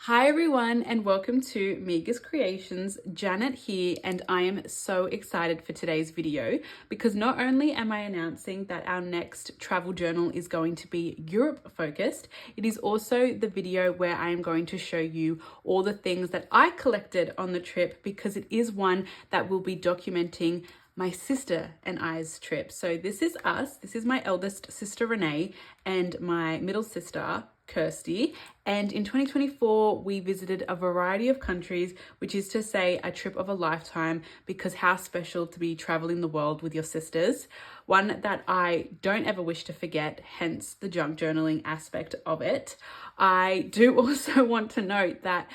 Hi everyone and welcome to Miga's Creations. Janet here, and I am so excited for today's video because not only am I announcing that our next travel journal is going to be Europe focused, it is also the video where I am going to show you all the things that I collected on the trip, because it is one that will be documenting my sister and I's trip. So this is us. This is my eldest sister Renee and my middle sister Kirsty, and in 2024 we visited a variety of countries, which is to say a trip of a lifetime, because how special to be traveling the world with your sisters. One that I don't ever wish to forget, hence the junk journaling aspect of it. I do also want to note that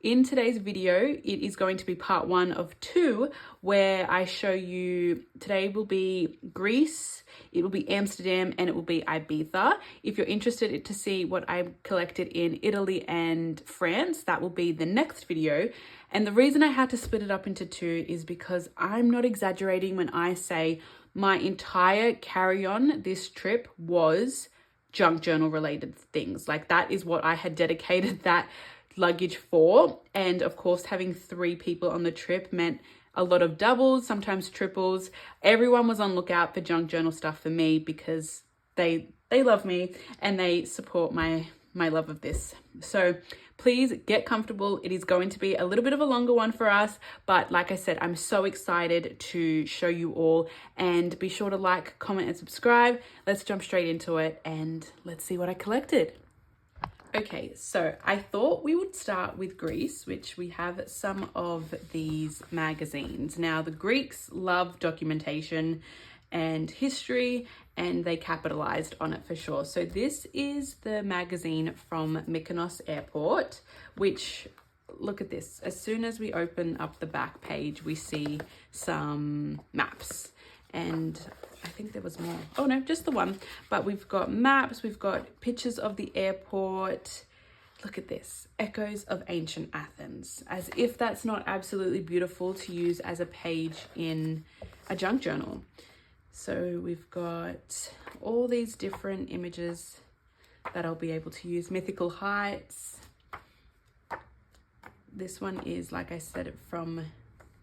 in today's video, it is going to be part 1 of 2, where I show you, today will be Greece, it will be Amsterdam, and it will be Ibiza. If you're interested to see what I collected in Italy and France, that will be the next video. And the reason I had to split it up into 2 is because I'm not exaggerating when I say my entire carry-on this trip was junk journal related things. Like, that is what I had dedicated that luggage for. And of course, having 3 people on the trip meant a lot of doubles, sometimes triples. Everyone was on lookout for junk journal stuff for me because they love me and they support my love of this. So please get comfortable. It is going to be a little bit of a longer one for us, but like I said, I'm so excited to show you all, and be sure to like, comment and subscribe. Let's jump straight into it and let's see what I collected. Okay, so I thought we would start with Greece, which we have some of these magazines. Now, the Greeks love documentation and history, and they capitalized on it for sure. So this is the magazine from Mykonos airport, which, look at this. As soon as we open up the back page, we see some maps. And I think there was more. Oh no, just the one. But we've got maps, we've got pictures of the airport. Look at this, echoes of ancient Athens. As if that's not absolutely beautiful to use as a page in a junk journal. So we've got all these different images that I'll be able to use. Mythical heights. This one is, like I said, from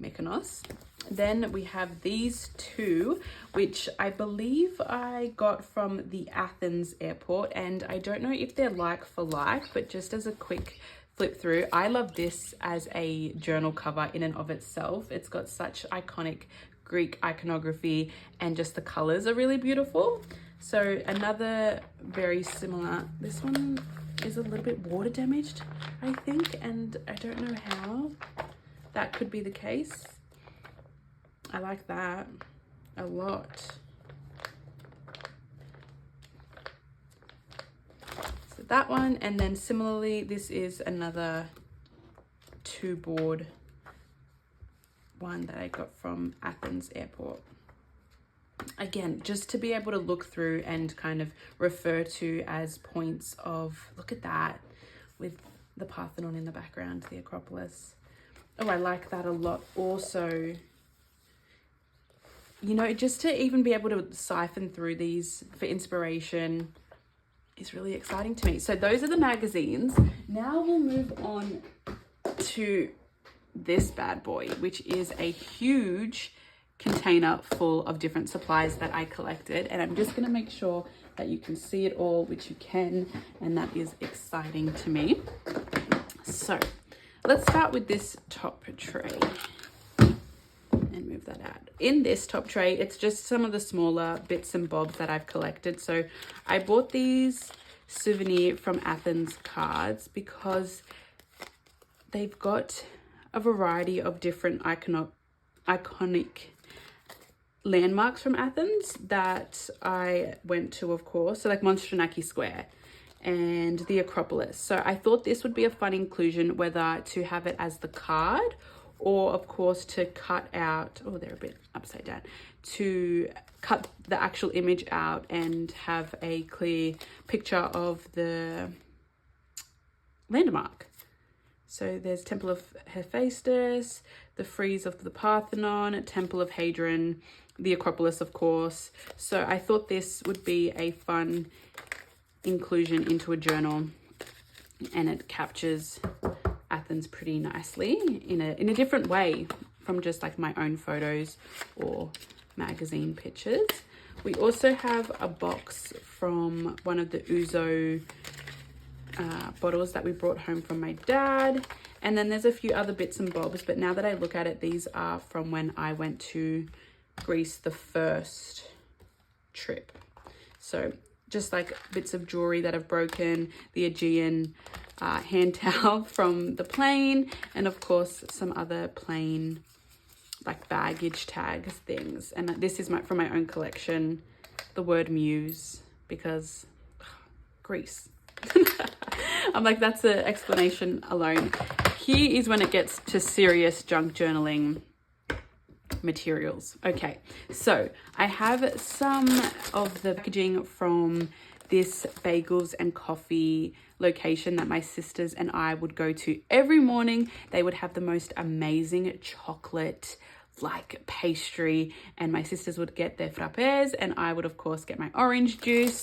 Mykonos. Then we have these 2, which I believe I got from the Athens airport, and I don't know if they're like for like, but just as a quick flip through, I love this as a journal cover in and of itself. It's got such iconic Greek iconography, and just the colors are really beautiful. So another very similar, this one is a little bit water damaged, I think, and I don't know how that could be the case. I like that a lot. So that one, and then similarly, this is another 2-board one that I got from Athens airport. Again, just to be able to look through and kind of refer to as points of, look at that, with the Parthenon in the background, the Acropolis. Oh, I like that a lot also. You know, just to even be able to siphon through these for inspiration is really exciting to me. So those are the magazines. Now we'll move on to this bad boy, which is a huge container full of different supplies that I collected. And I'm just going to make sure that you can see it all, which you can, and that is exciting to me. So let's start with this top tray and move that out. In this top tray, it's just some of the smaller bits and bobs that I've collected. So I bought these souvenir from Athens cards because they've got a variety of different iconic landmarks from Athens that I went to, of course. So like Monstranaki Square and the Acropolis. So I thought this would be a fun inclusion, whether to have it as the card or of course to cut out, oh, they're a bit upside down, to cut the actual image out and have a clear picture of the landmark. So there's Temple of Hephaestus, the frieze of the Parthenon, Temple of Hadrian, the Acropolis, of course. So I thought this would be a fun inclusion into a journal, and it captures Athens pretty nicely in a different way from just like my own photos or magazine pictures. We also have a box from one of the Ouzo bottles that we brought home from my dad. And then there's a few other bits and bobs, but now that I look at it, these are from when I went to Greece the first trip. So just like bits of jewelry that have broken, the Aegean hand towel from the plane, and of course some other plane like baggage tags things. And this is from my own collection, the word muse, because Greece. I'm like, that's an explanation alone. Here is when it gets to serious junk journaling materials. Okay, so I have some of the packaging from this bagels and coffee location that my sisters and I would go to every morning. They would have the most amazing chocolate like pastry, and my sisters would get their frappes and I would of course get my orange juice.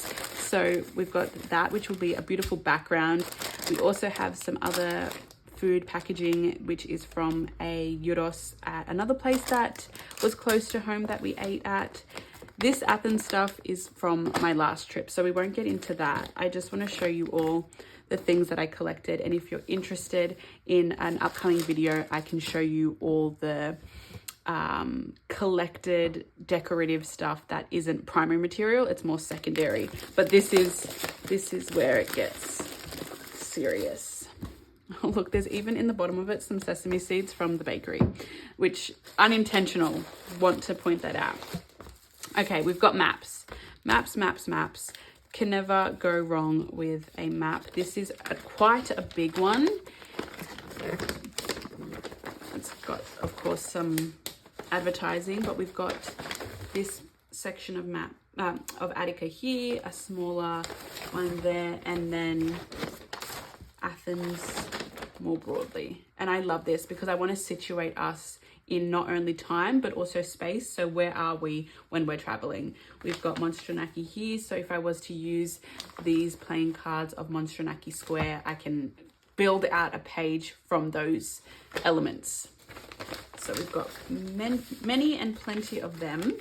So we've got that, which will be a beautiful background. We also have some other food packaging, which is from a gyros at another place that was close to home that we ate at. This Athens stuff is from my last trip, so we won't get into that. I just want to show you all the things that I collected, and if you're interested in an upcoming video, I can show you all the collected decorative stuff that isn't primary material, it's more secondary. But this is where it gets serious. Oh, look, there's even in the bottom of it some sesame seeds from the bakery, which unintentional, want to point that out. Okay, we've got maps. Maps. Can never go wrong with a map. This is quite a big one. It's got, of course, some advertising, but we've got this section of map of Attica here, a smaller one there, and then Athens more broadly. And I love this because I want to situate us in not only time but also space. So where are we when we're traveling? We've got Monstranaki here, so if I was to use these playing cards of Monstranaki Square, I can build out a page from those elements. So we've got many and plenty of them.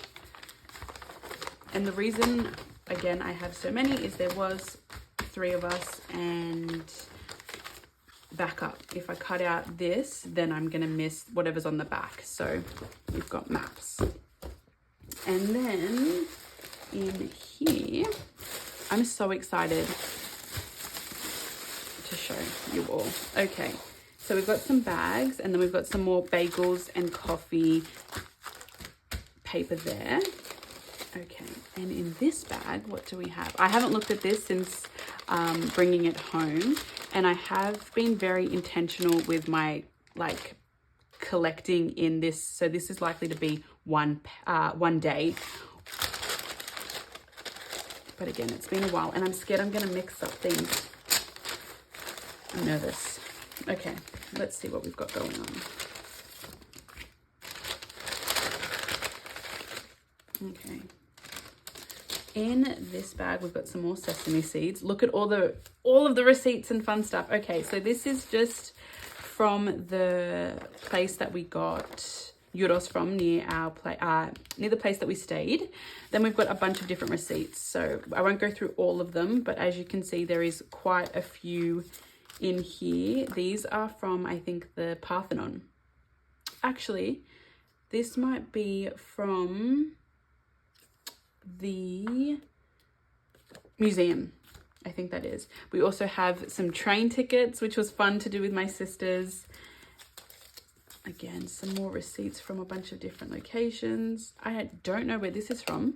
And the reason, again, I have so many is there was 3 of us and back up. If I cut out this, then I'm going to miss whatever's on the back. So we've got maps. And then in here, I'm so excited to show you all. Okay. So we've got some bags, and then we've got some more bagels and coffee paper there. Okay, and in this bag, what do we have? I haven't looked at this since bringing it home, and I have been very intentional with my like collecting in this. So this is likely to be one day. But again, it's been a while, and I'm scared I'm going to mix up things. I'm nervous. Okay, let's see what we've got going on. Okay. In this bag, we've got some more sesame seeds. Look at all of the receipts and fun stuff. Okay, so this is just from the place that we got gyros from near the place that we stayed. Then we've got a bunch of different receipts. So I won't go through all of them, but as you can see, there is quite a few in here. These are from, I think, the Parthenon. Actually, this might be from the museum. I think that is. We also have some train tickets, which was fun to do with my sisters. Again, some more receipts from a bunch of different locations. I don't know where this is from.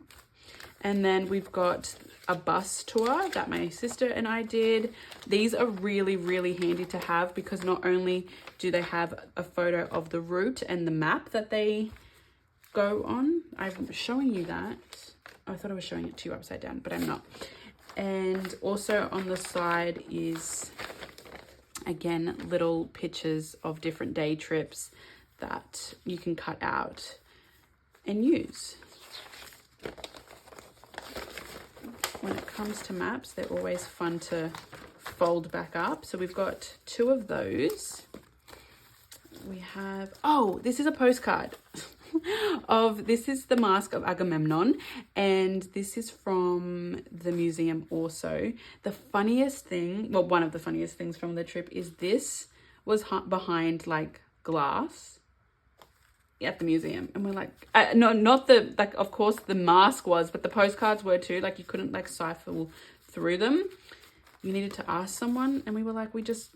And then we've got a bus tour that my sister and I did. These are really, really handy to have because not only do they have a photo of the route and the map that they go on. I'm showing you that. I thought I was showing it to you upside down, but I'm not. And also on the side is, again, little pictures of different day trips that you can cut out and use. When it comes to maps, they're always fun to fold back up. So we've got 2 of those. we have, oh, this is a postcard of, this is the Mask of Agamemnon, and this is from the museum also. The funniest thing, well, one of the funniest things from the trip is this was behind like glass at the museum, and we're like, no, not the, like, of course the mask was, but the postcards were too, like you couldn't like cipher through them. You needed to ask someone, and we were like, we just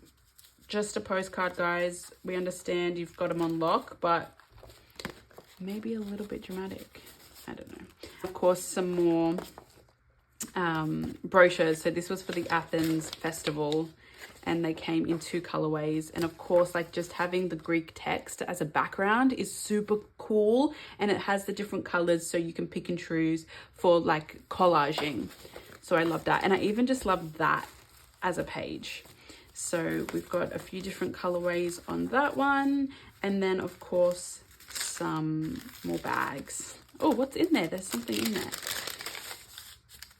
a postcard, guys. We understand you've got them on lock, but maybe a little bit dramatic. I don't know. Of course, some more brochures. So this was for the Athens festival, and they came in 2 colorways. And of course, like just having the Greek text as a background is super cool, and it has the different colors so you can pick and choose for like collaging. So I love that, and I even just love that as a page. So we've got a few different colorways on that one, and then of course some more bags. Oh, what's in there? There's something in there.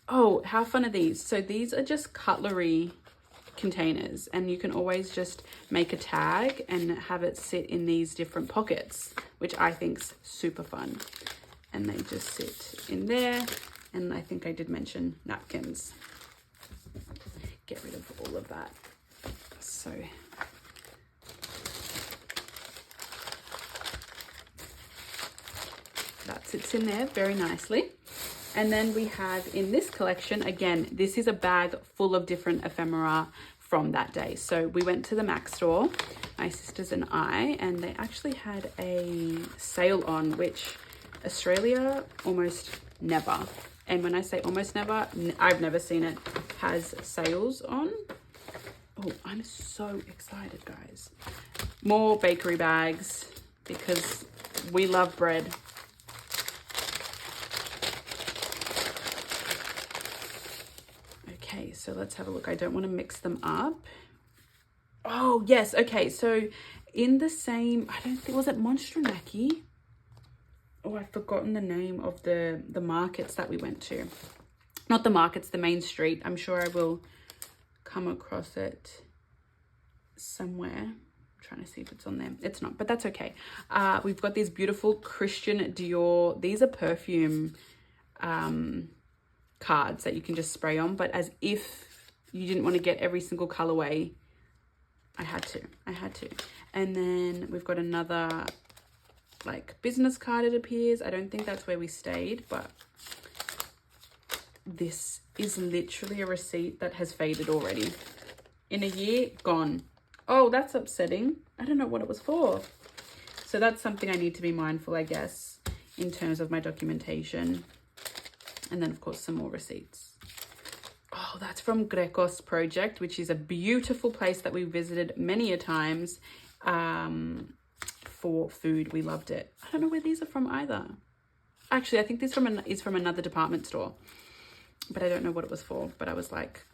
Oh, how fun are these? So these are just cutlery containers, and you can always just make a tag and have it sit in these different pockets, which I think's super fun. And they just sit in there, and I think I did mention napkins. Get rid of all of that. So that sits in there very nicely. And then we have in this collection, again, this is a bag full of different ephemera from that day. So we went to the Mac store, my sisters and I, and they actually had a sale on, which Australia almost never, and when I say almost never, I've never seen it, has sales on. Oh, I'm so excited, guys. More bakery bags, because we love bread. Okay, so let's have a look. I don't want to mix them up. Oh, yes. Okay, so in the same, I don't think, was it Monstranaki? Oh, I've forgotten the name of the markets that we went to. Not the markets, the main street. I'm sure I will come across it somewhere. I'm trying to see if it's on there. It's not, but that's okay. We've got these beautiful Christian Dior. These are perfume cards that you can just spray on, but as if you didn't want to get every single colorway, I had to. And then we've got another like business card, it appears. I don't think that's where we stayed, but this is literally a receipt that has faded already. In a year, gone. Oh, that's upsetting. I don't know what it was for. So that's something I need to be mindful, I guess, in terms of my documentation. And then of course some more receipts. Oh, that's from Grekos Project, which is a beautiful place that we visited many a times for food. We loved it. I don't know where these are from either. Actually, I think this is from another department store, but I don't know what it was for. But I was like,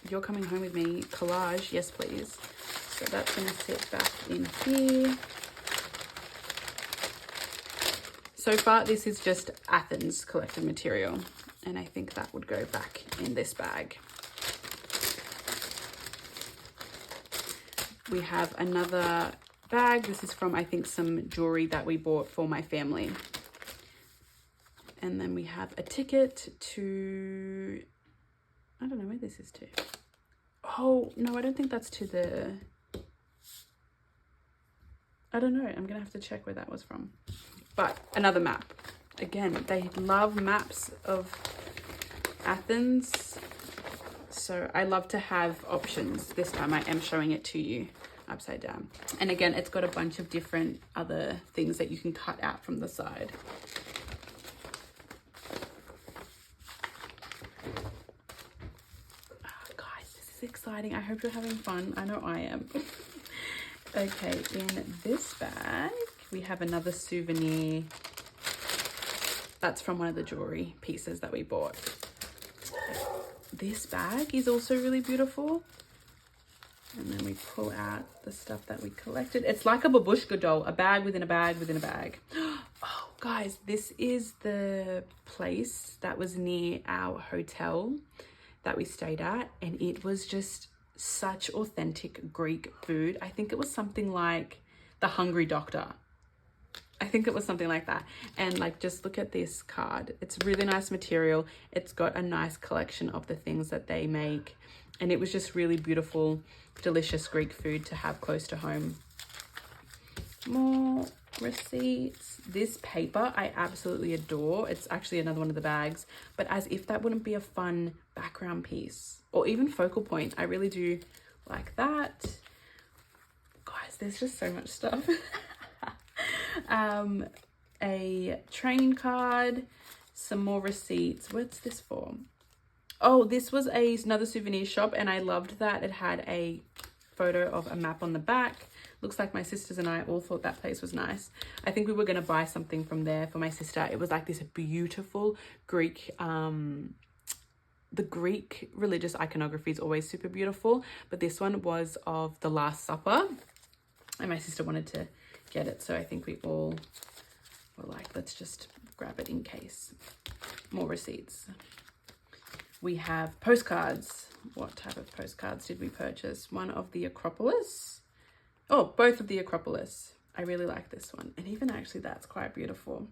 you're coming home with me. Collage, yes please. So that's gonna sit back in here. So far, this is just Athens collected material, and I think that would go back in this bag. We have another bag. This is from, I think, some jewelry that we bought for my family. And then we have a ticket to, I don't know where this is to. Oh, no, I don't think that's to the, I don't know. I'm gonna have to check where that was from. But another map. Again, they love maps of Athens. So I love to have options. This time I am showing it to you upside down. And again, it's got a bunch of different other things that you can cut out from the side. Oh, guys, this is exciting. I hope you're having fun. I know I am. Okay, in this bag, we have another souvenir. That's from one of the jewelry pieces that we bought. This bag is also really beautiful. And then we pull out the stuff that we collected. It's like a babushka doll, a bag within a bag within a bag. Oh, guys, this is the place that was near our hotel that we stayed at. And it was just such authentic Greek food. I think it was something like The Hungry Doctor. I think it was something like that. And like, just look at this card. It's really nice material. It's got a nice collection of the things that they make. And it was just really beautiful, delicious Greek food to have close to home. More receipts. This paper I absolutely adore. It's actually another one of the bags, but as if that wouldn't be a fun background piece or even focal point. I really do like that. Guys, there's just so much stuff. A training card, some more receipts. What's this for? Oh, this was another souvenir shop, and I loved that it had a photo of a map on the back. Looks like my sisters and I all thought that place was nice. I think we were going to buy something from there for my sister. It was like this beautiful Greek, the Greek religious iconography is always super beautiful, but this one was of the Last Supper, and my sister wanted to get it, so I think we all were like, let's just grab it in case. More receipts. We have postcards. What type of postcards did we purchase? One of the Acropolis. Oh, both of the Acropolis. I really like this one. And even actually that's quite beautiful.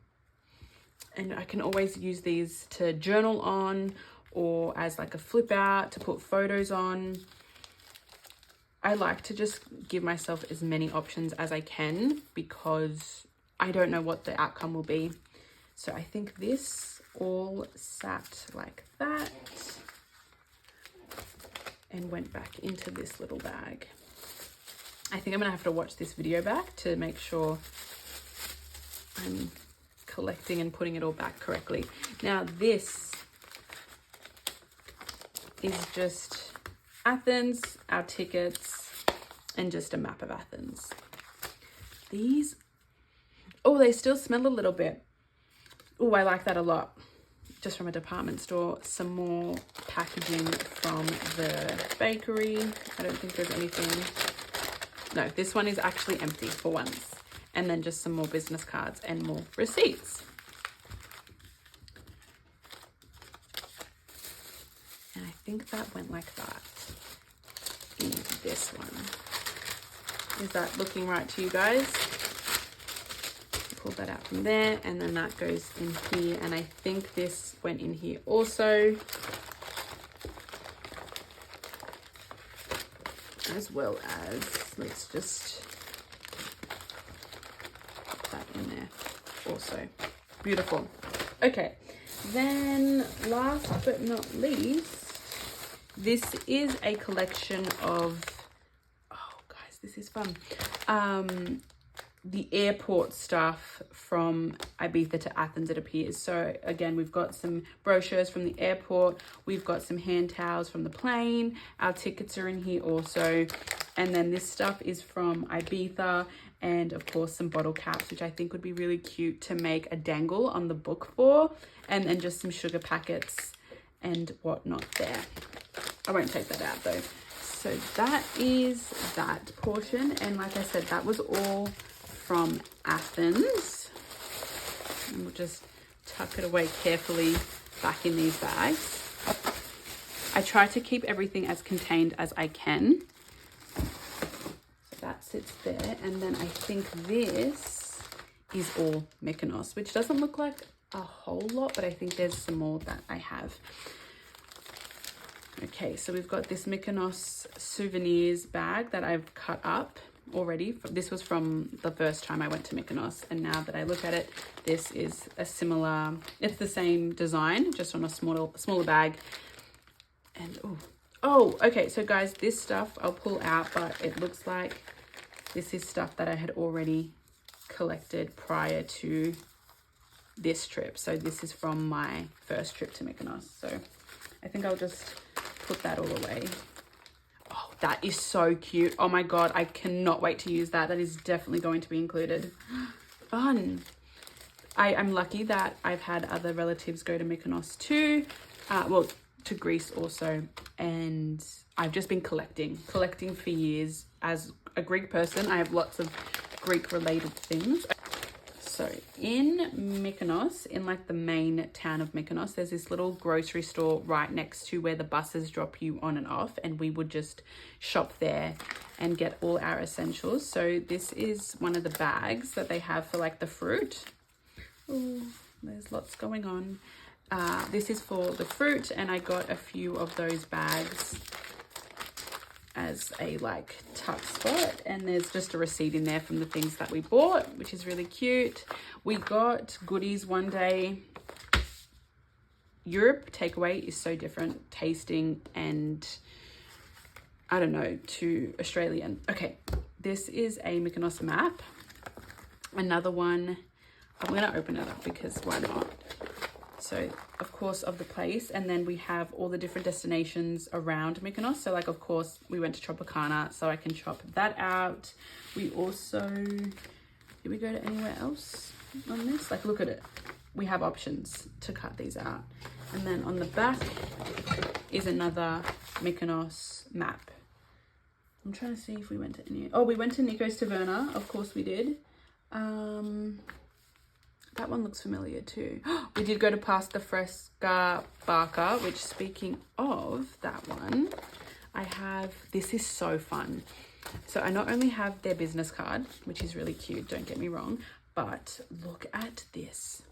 And I can always use these to journal on or as like a flip out to put photos on. I like to just give myself as many options as I can because I don't know what the outcome will be. So I think this all sat like that and went back into this little bag. I think I'm gonna have to watch this video back to make sure I'm collecting and putting it all back correctly. Now this is just Athens, our tickets, and just a map of Athens. These, oh, they still smell a little bit. Oh, I like that a lot. Just from a department store. Some more packaging from the bakery. I don't think there's anything. No, this one is actually empty for once. And then just some more business cards and more receipts. And I think that went like that in this one. Is that looking right to you guys? Pull that out from there, and then that goes in here, and I think this went in here also, as well as, let's just put that in there also. Beautiful. Okay, then last but not least, this is a collection of, oh guys, this is fun, the airport stuff from Ibiza to Athens, it appears. So again, we've got some brochures from the airport, we've got some hand towels from the plane, our tickets are in here also, and then this stuff is from Ibiza, and of course some bottle caps, which I think would be really cute to make a dangle on the book for, and then just some sugar packets and whatnot there. I won't take that out though. So that is that portion, and like I said, that was all from Athens. And we'll just tuck it away carefully back in these bags. I try to keep everything as contained as I can. So that sits there, and then I think this is all Mykonos, which doesn't look like a whole lot, but I think there's some more that I have. Okay, so we've got this Mykonos souvenirs bag that I've cut up already. This was from the first time I went to Mykonos, and now that I look at it, this is a similar, it's the same design, just on a smaller bag. And oh, okay, so guys, this stuff I'll pull out, but it looks like this is stuff that I had already collected prior to this trip. So this is from my first trip to Mykonos. So I think I'll just put that all away. Oh, that is so cute. Oh my God, I cannot wait to use that. That is definitely going to be included. Fun. I'm lucky that I've had other relatives go to Mykonos too. Well, to Greece also. And I've just been collecting for years. As a Greek person, I have lots of Greek related things. So in Mykonos, in like the main town of Mykonos, there's this little grocery store right next to where the buses drop you on and off, and we would just shop there and get all our essentials. So this is one of the bags that they have for like the fruit. Oh, there's lots going on. This is for the fruit, and I got a few of those bags as a like tuck spot, and there's just a receipt in there from the things that we bought, which is really cute. We got goodies one day. Europe takeaway is so different tasting and I don't know to Australian. Okay, this is a Mykonos map. Another one, I'm gonna open it up because why not? So of course of the place, and then we have all the different destinations around Mykonos. So like of course we went to Tropicana, so I can chop that out. We also, did we go to anywhere else on this? Like look at it, we have options to cut these out. And then on the back is another Mykonos map. I'm trying to see if we went to any, oh we went to Nikos Taverna, of course we did. That one looks familiar too. We did go to Pasta Fresca Barca, which speaking of that one, I have, this is so fun. So I not only have their business card, which is really cute, don't get me wrong, but look at this.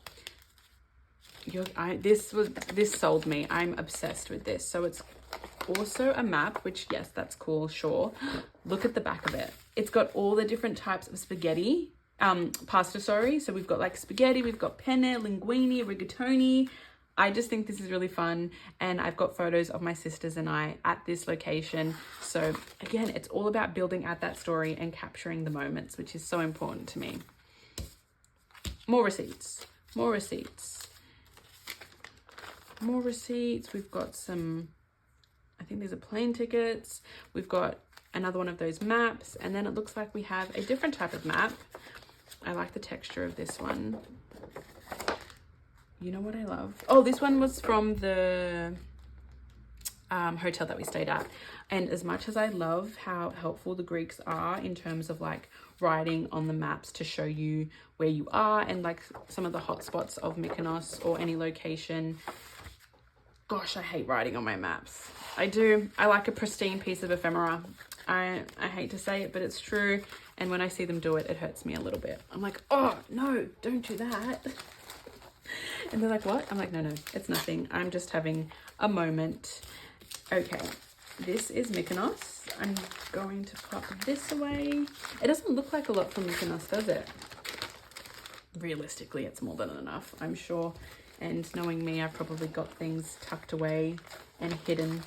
This sold me. I'm obsessed with this. So it's also a map, which yes, that's cool, sure. Look at the back of it. It's got all the different types of spaghetti. Pasta, sorry. So we've got like spaghetti, we've got penne, linguine, rigatoni. I just think this is really fun, and I've got photos of my sisters and I at this location. So again, it's all about building out that story and capturing the moments, which is so important to me. More receipts, more receipts, more receipts. We've got some, I think these are plane tickets. We've got another one of those maps, and then it looks like we have a different type of map. I like the texture of this one. You know what I love? Oh, this one was from the hotel that we stayed at. And as much as I love how helpful the Greeks are in terms of like writing on the maps to show you where you are and like some of the hot spots of Mykonos or any location, gosh, I hate writing on my maps. I do. I like a pristine piece of ephemera. I hate to say it, but it's true. And when I see them do it, it hurts me a little bit. I'm like, oh, no, don't do that. And they're like, what? I'm like, no, it's nothing. I'm just having a moment. Okay, this is Mykonos. I'm going to pop this away. It doesn't look like a lot from Mykonos, does it? Realistically, it's more than enough, I'm sure. And knowing me, I've probably got things tucked away and hidden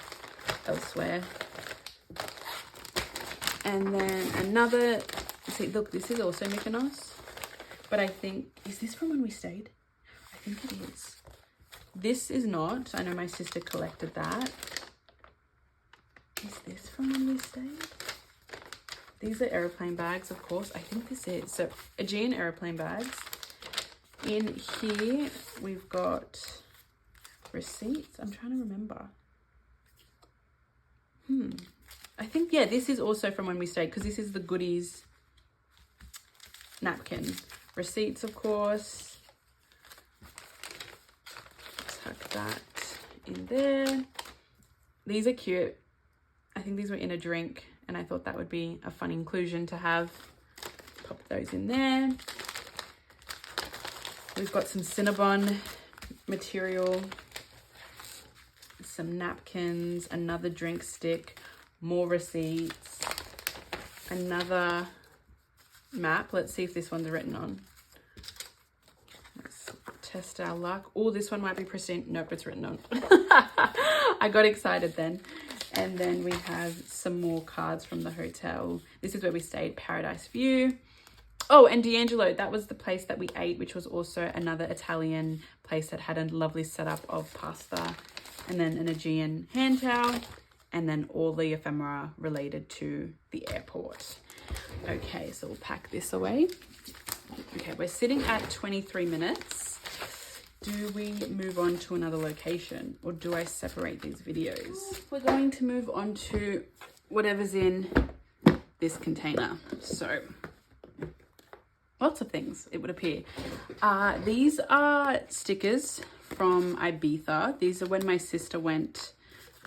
elsewhere. And then another, see, look, this is also Mykonos, but I think, is this from when we stayed? I think it is. This is not. I know my sister collected that. Is this from when we stayed? These are airplane bags, of course. I think this is. So Aegean airplane bags. In here, we've got receipts. I'm trying to remember. I think, yeah, this is also from when we stayed, because this is the goodies napkin. Receipts, of course. Tuck that in there. These are cute. I think these were in a drink, and I thought that would be a fun inclusion to have. Pop those in there. We've got some Cinnabon material, some napkins, another drink stick, more receipts, another map. Let's see if this one's written on. Let's test our luck. Oh, this one might be pristine. Nope, it's written on. I got excited then. And then we have some more cards from the hotel. This is where we stayed, Paradise View. Oh, and D'Angelo, that was the place that we ate, which was also another Italian place that had a lovely setup of pasta, and then an Aegean hand towel, and then all the ephemera related to the airport. Okay, so we'll pack this away. Okay, we're sitting at 23 minutes. Do we move on to another location, or do I separate these videos? We're going to move on to whatever's in this container. So lots of things, it would appear. These are stickers from Ibiza. These are when my sister went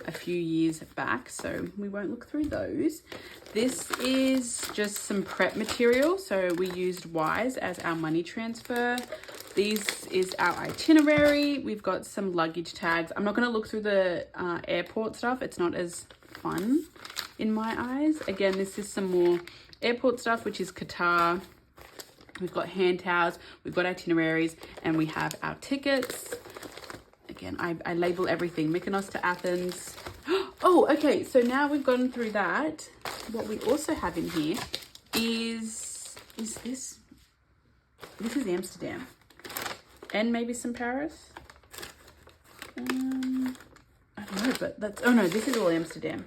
a few years back, so we won't look through those. This is just some prep material. So we used Wise as our money transfer. This is our itinerary. We've got some luggage tags. I'm not going to look through the airport stuff. It's not as fun in my eyes. Again, this is some more airport stuff, which is Qatar. We've got hand towels, we've got itineraries, and we have our tickets. Again, I label everything, Mykonos to Athens. Oh, okay, so now we've gone through that. What we also have in here is this is Amsterdam. And maybe some Paris. I don't know, but that's, oh no, this is all Amsterdam.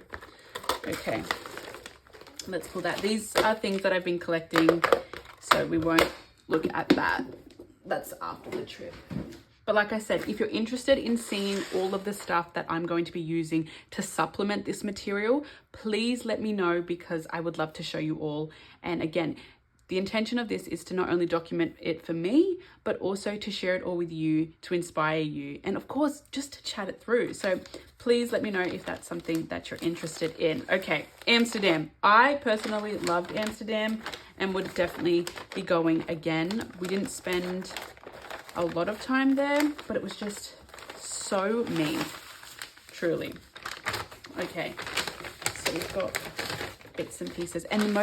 Okay, let's pull that. These are things that I've been collecting, so we won't look at that. That's after the trip. But like I said, if you're interested in seeing all of the stuff that I'm going to be using to supplement this material, please let me know, because I would love to show you all. And again, the intention of this is to not only document it for me, but also to share it all with you, to inspire you, and of course, just to chat it through. So please let me know if that's something that you're interested in. Okay, Amsterdam. I personally loved Amsterdam and would definitely be going again. We didn't spend a lot of time there, but it was just so me, truly. Okay, so we've got bits and pieces. And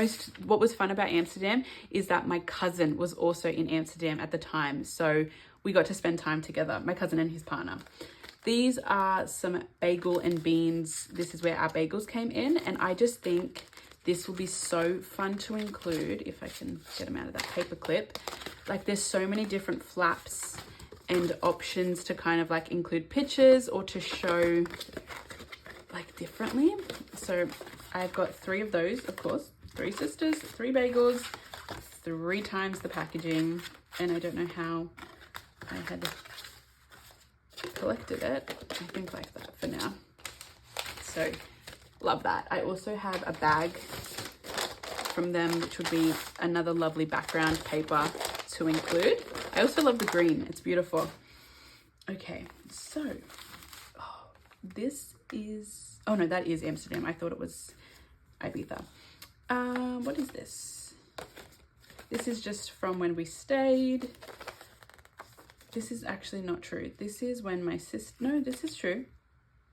what was fun about Amsterdam is that my cousin was also in Amsterdam at the time, so we got to spend time together, my cousin and his partner. These are some bagel and beans. This is where our bagels came in, and I just think this will be so fun to include if I can get them out of that paper clip. Like, there's so many different flaps and options to kind of like include pictures or to show like differently. So I've got 3 of those, of course, 3 sisters, 3 bagels, 3 times the packaging. And I don't know how I had collected it. I think like that for now. So love that. I also have a bag from them, which would be another lovely background paper to include. I also love the green, it's beautiful. Okay, so this is, oh no, that is Amsterdam. I thought it was Ibiza. What is this? This is just from when we stayed. This is actually not true. This is when my sister, no, this is true.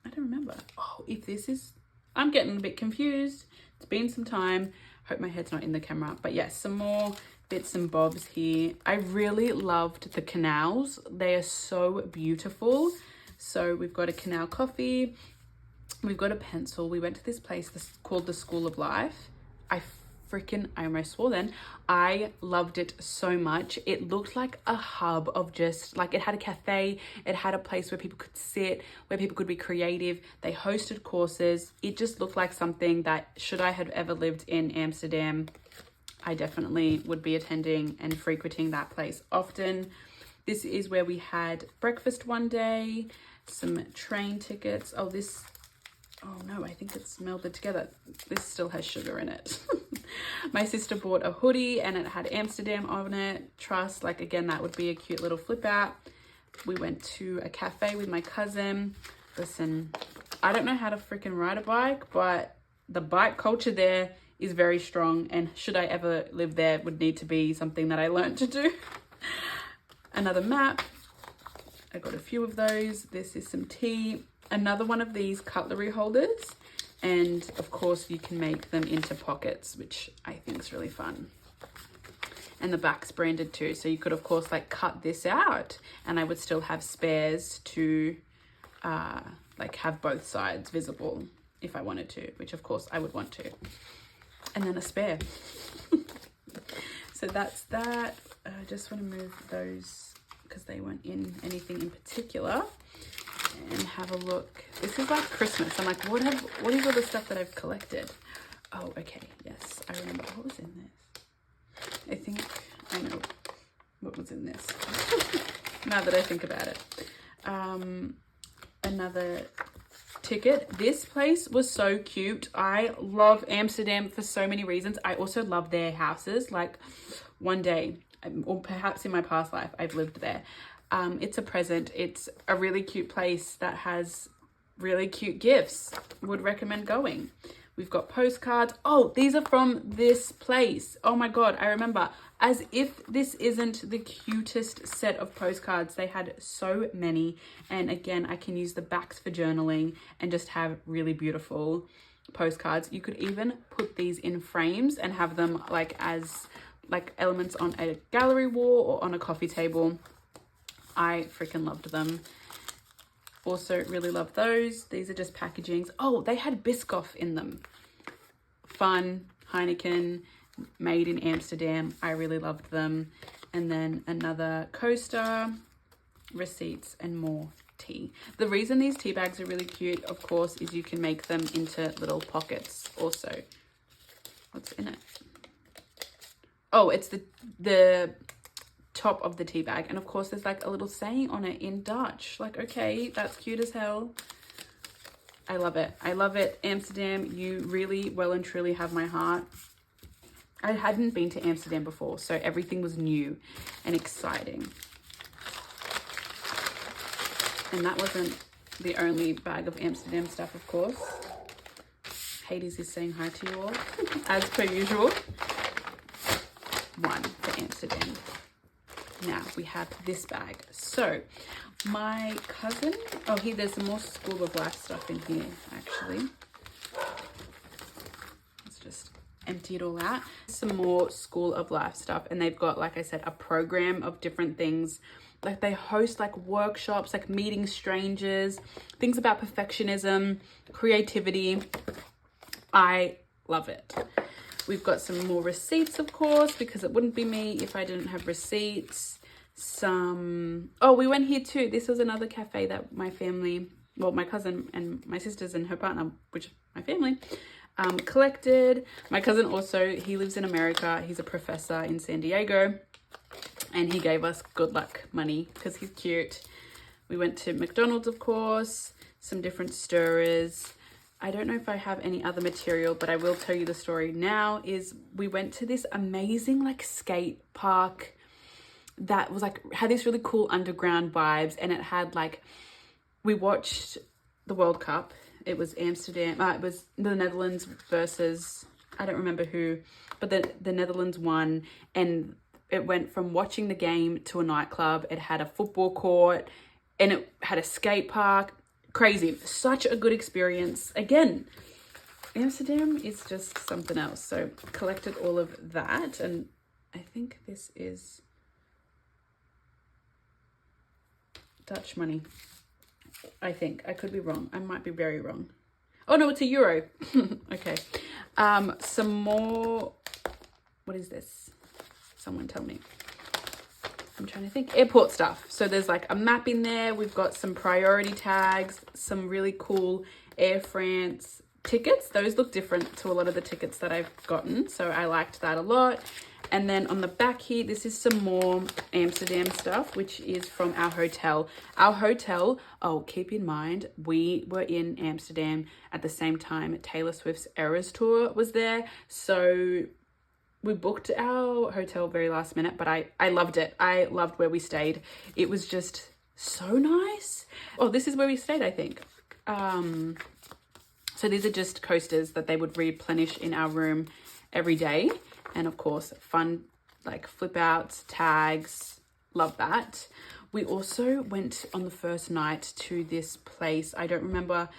I don't remember. Oh, if this is, I'm getting a bit confused. It's been some time. Hope my head's not in the camera, but yes, some more bits and bobs here. I really loved the canals. They are so beautiful. So we've got a canal coffee. We've got a pencil. We went to this place called the School of Life. I almost swore then. I loved it so much. It looked like a hub of just like, it had a cafe, it had a place where people could sit, where people could be creative. They hosted courses. It just looked like something that, should I have ever lived in Amsterdam, I definitely would be attending and frequenting that place often. This is where we had breakfast one day, some train tickets. Oh no, I think it's melded together. This still has sugar in it. My sister bought a hoodie and it had Amsterdam on it. Trust, like again, that would be a cute little flip out. We went to a cafe with my cousin. Listen, I don't know how to freaking ride a bike, but the bike culture there is very strong, and should I ever live there, it would need to be something that I learned to do. Another map. I got a few of those. This is some tea. Another one of these cutlery holders, and of course you can make them into pockets, which I think is really fun. And the back's branded too, so you could of course like cut this out and I would still have spares to like have both sides visible if I wanted to, which of course I would want to. And then a spare. So that's that. I just want to move those because they weren't in anything in particular. And have a look. This is like Christmas. I'm like, what is all the stuff that I've collected? Oh, okay. Yes, I remember. What was in this? I think I know what was in this. Now that I think about it. Another ticket. This place was so cute. I love Amsterdam for so many reasons. I also love their houses. Like one day, or perhaps in my past life, I've lived there. It's a present. It's a really cute place that has really cute gifts. Would recommend going. We've got postcards. Oh, these are from this place. Oh my God, I remember. As if this isn't the cutest set of postcards. They had so many. And again, I can use the backs for journaling and just have really beautiful postcards. You could even put these in frames and have them like as like elements on a gallery wall or on a coffee table. I freaking loved them. Also really love those. These are just packagings. Oh, they had Biscoff in them. Fun, Heineken, made in Amsterdam. I really loved them. And then another coaster, receipts, and more tea. The reason these tea bags are really cute, of course, is you can make them into little pockets also. What's in it? Oh, it's the top of the tea bag, and of course there's like a little saying on it in Dutch. Like, okay, that's cute as hell. I love it. I love it. Amsterdam, you really well and truly have my heart. I hadn't been to Amsterdam before, so everything was new and exciting. And that wasn't the only bag of Amsterdam stuff, of course. Hades is saying hi to you all, as per usual. One for Amsterdam. Now we have this bag. So my cousin, oh, here, there's some more School of Life stuff in here, actually. Let's just empty it all out. Some more School of Life stuff. And they've got, like I said, a program of different things. Like they host like workshops, like meeting strangers, things about perfectionism, creativity. I love it. We've got some more receipts, of course, because it wouldn't be me if I didn't have receipts. Oh, we went here too. This was another cafe that my family, well, my cousin and my sisters and her partner, which is my family, collected. My cousin also, he lives in America. He's a professor in San Diego, and he gave us good luck money because he's cute. We went to McDonald's, of course, some different stirrers. I don't know if I have any other material, but I will tell you the story now. Is we went to this amazing like skate park that was like, had this really cool underground vibes, and it had like, we watched the World Cup. It was Amsterdam, it was the Netherlands versus, I don't remember who, but the Netherlands won, and it went from watching the game to a nightclub. It had a football court and it had a skate park. Crazy. Such a good experience. Again, Amsterdam is just something else. So collected all of that, and I think this is Dutch money. I think. I could be wrong. I might be very wrong. Oh no, it's a euro. Okay. Some more. What is this? Someone tell me. I'm trying to think. Airport stuff. So there's like a map in there. We've got some priority tags, some really cool Air France tickets. Those look different to a lot of the tickets that I've gotten, so I liked that a lot. And then on the back here, this is some more Amsterdam stuff, which is from our hotel. Our hotel, oh, keep in mind, we were in Amsterdam at the same time Taylor Swift's Eras Tour was there. So we booked our hotel very last minute, but I loved it. I loved where we stayed. It was just so nice. Oh, this is where we stayed, I think. So these are just coasters that they would replenish in our room every day. And of course, fun like flip outs, tags, love that. We also went on the first night to this place. I don't remember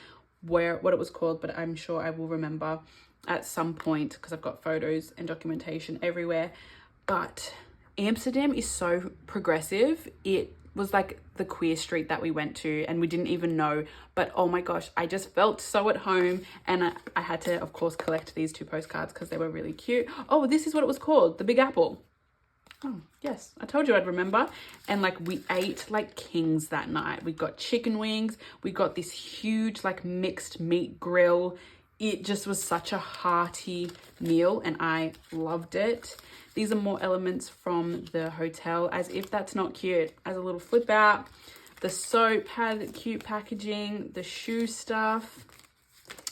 what it was called, but I'm sure I will remember at some point because I've got photos and documentation everywhere. But Amsterdam is so progressive. It was like the queer street that we went to and we didn't even know, but oh my gosh, I just felt so at home. And I had to, of course, collect these 2 postcards because they were really cute. Oh, this is what it was called, the Big Apple. Oh yes, I told you I'd remember. And like we ate like kings that night. We got chicken wings, we got this huge like mixed meat grill. It just was such a hearty meal and I loved it. These are more elements from the hotel, as if that's not cute. As a little flip out, the soap had cute packaging, the shoe stuff,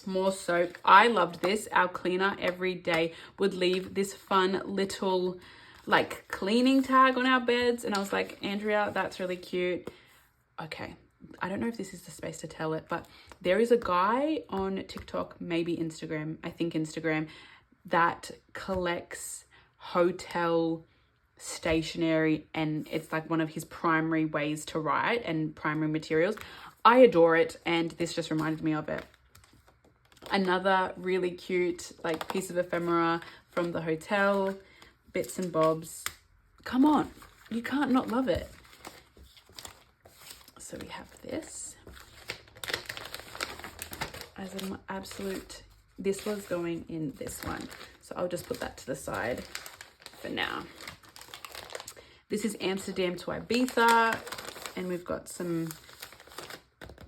more soap. I loved this. Our cleaner every day would leave this fun little like cleaning tag on our beds. And I was like, Andrea, that's really cute. Okay, I don't know if this is the space to tell it, but there is a guy on TikTok, maybe Instagram, I think Instagram, that collects hotel stationery, and it's like one of his primary ways to write and primary materials. I adore it, and this just reminded me of it. Another really cute like piece of ephemera from the hotel, bits and bobs. Come on, you can't not love it. So we have this as an absolute, this was going in this one. So I'll just put that to the side for now. This is Amsterdam to Ibiza, and we've got some,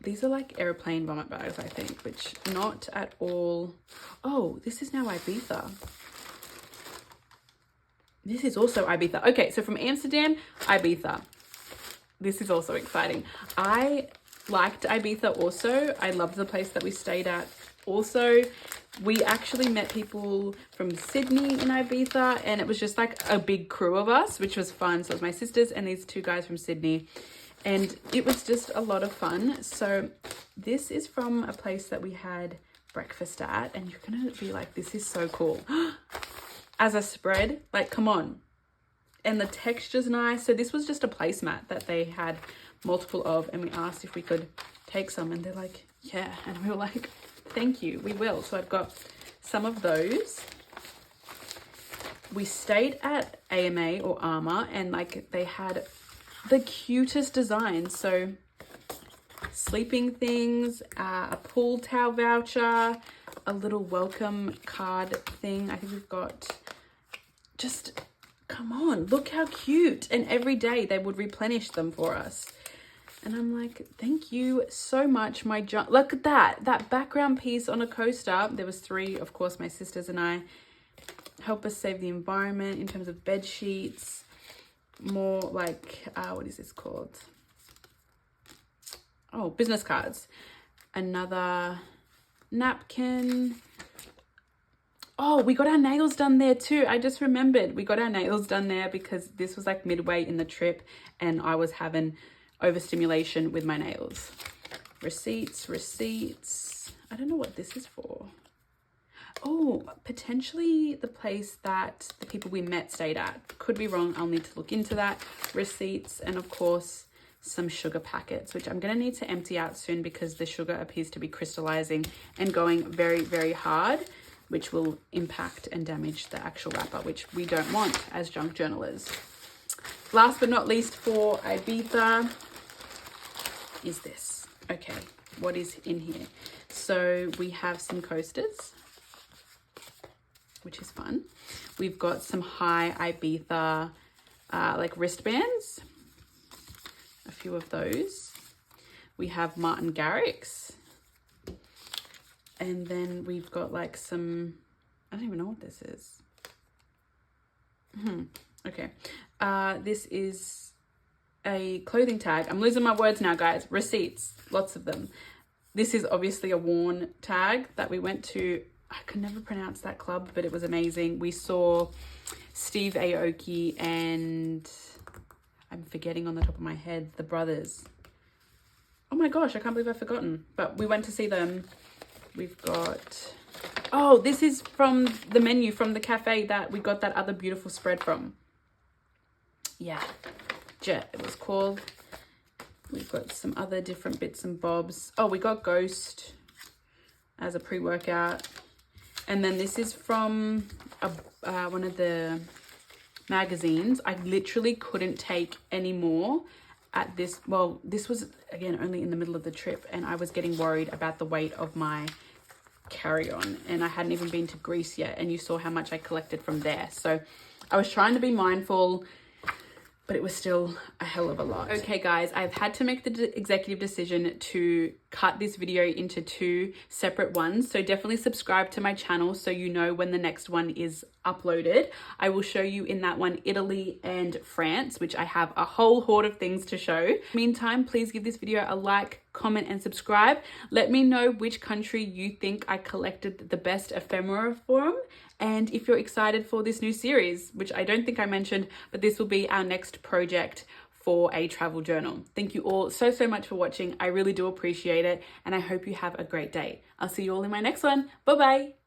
these are like airplane vomit bags, I think, which not at all. Oh, this is now Ibiza. This is also Ibiza. Okay, so from Amsterdam, Ibiza. This is also exciting. I liked Ibiza also. I loved the place that we stayed at also. We actually met people from Sydney in Ibiza, and it was just like a big crew of us, which was fun. So it was my sisters and these two guys from Sydney, and it was just a lot of fun. So this is from a place that we had breakfast at, and you're gonna be like, this is so cool. As a spread, like, come on. And the texture's nice. So this was just a placemat that they had multiple of, and we asked if we could take some, and they're like, yeah. And we were like, thank you, we will. So I've got some of those. We stayed at AMA or AMA, and like they had the cutest designs. So sleeping things, a pool towel voucher, a little welcome card thing. I think we've got just, come on, look how cute. And every day they would replenish them for us. And I'm like, thank you so much. Look at that background piece on a coaster. There was 3, of course, my sisters and I. Help us save the environment in terms of bed sheets. More like, what is this called? Oh, business cards. Another napkin. Oh, we got our nails done there too. I just remembered we got our nails done there because this was like midway in the trip and I was having overstimulation with my nails. Receipts. I don't know what this is for. Oh, potentially the place that the people we met stayed at. Could be wrong. I'll need to look into that. Receipts, and of course, some sugar packets, which I'm going to need to empty out soon because the sugar appears to be crystallizing and going very, very hard, which will impact and damage the actual wrapper, which we don't want as junk journalers. Last but not least for Ibiza is this. Okay, what is in here? So we have some coasters, which is fun. We've got some high Ibiza like wristbands, a few of those. We have Martin Garrix. And then we've got like some, I don't even know what this is. Okay. This is a clothing tag. I'm losing my words now, guys. Receipts, lots of them. This is obviously a worn tag that we went to. I could never pronounce that club, but it was amazing. We saw Steve Aoki and I'm forgetting on the top of my head, the brothers. Oh my gosh, I can't believe I've forgotten. But we went to see them. We've got, oh, this is from the menu from the cafe that we got that other beautiful spread from. Yeah, Jet, it was called. We've got some other different bits and bobs. Oh, we got Ghost as a pre-workout. And then this is from one of the magazines. I literally couldn't take any more at this. Well, this was, again, only in the middle of the trip, and I was getting worried about the weight of my carry-on, and I hadn't even been to Greece yet, and you saw how much I collected from there. So I was trying to be mindful, but it was still a hell of a lot. Okay, guys, I've had to make the executive decision to cut this video into 2 separate ones. So definitely subscribe to my channel so you know when the next one is uploaded. I will show you in that one Italy and France, which I have a whole horde of things to show. Meantime, please give this video a like, comment, and subscribe. Let me know which country you think I collected the best ephemera from, and if you're excited for this new series, which I don't think I mentioned, but this will be our next project for a travel journal. Thank you all so much for watching. I really do appreciate it, and I hope you have a great day. I'll see you all in my next one. Bye bye.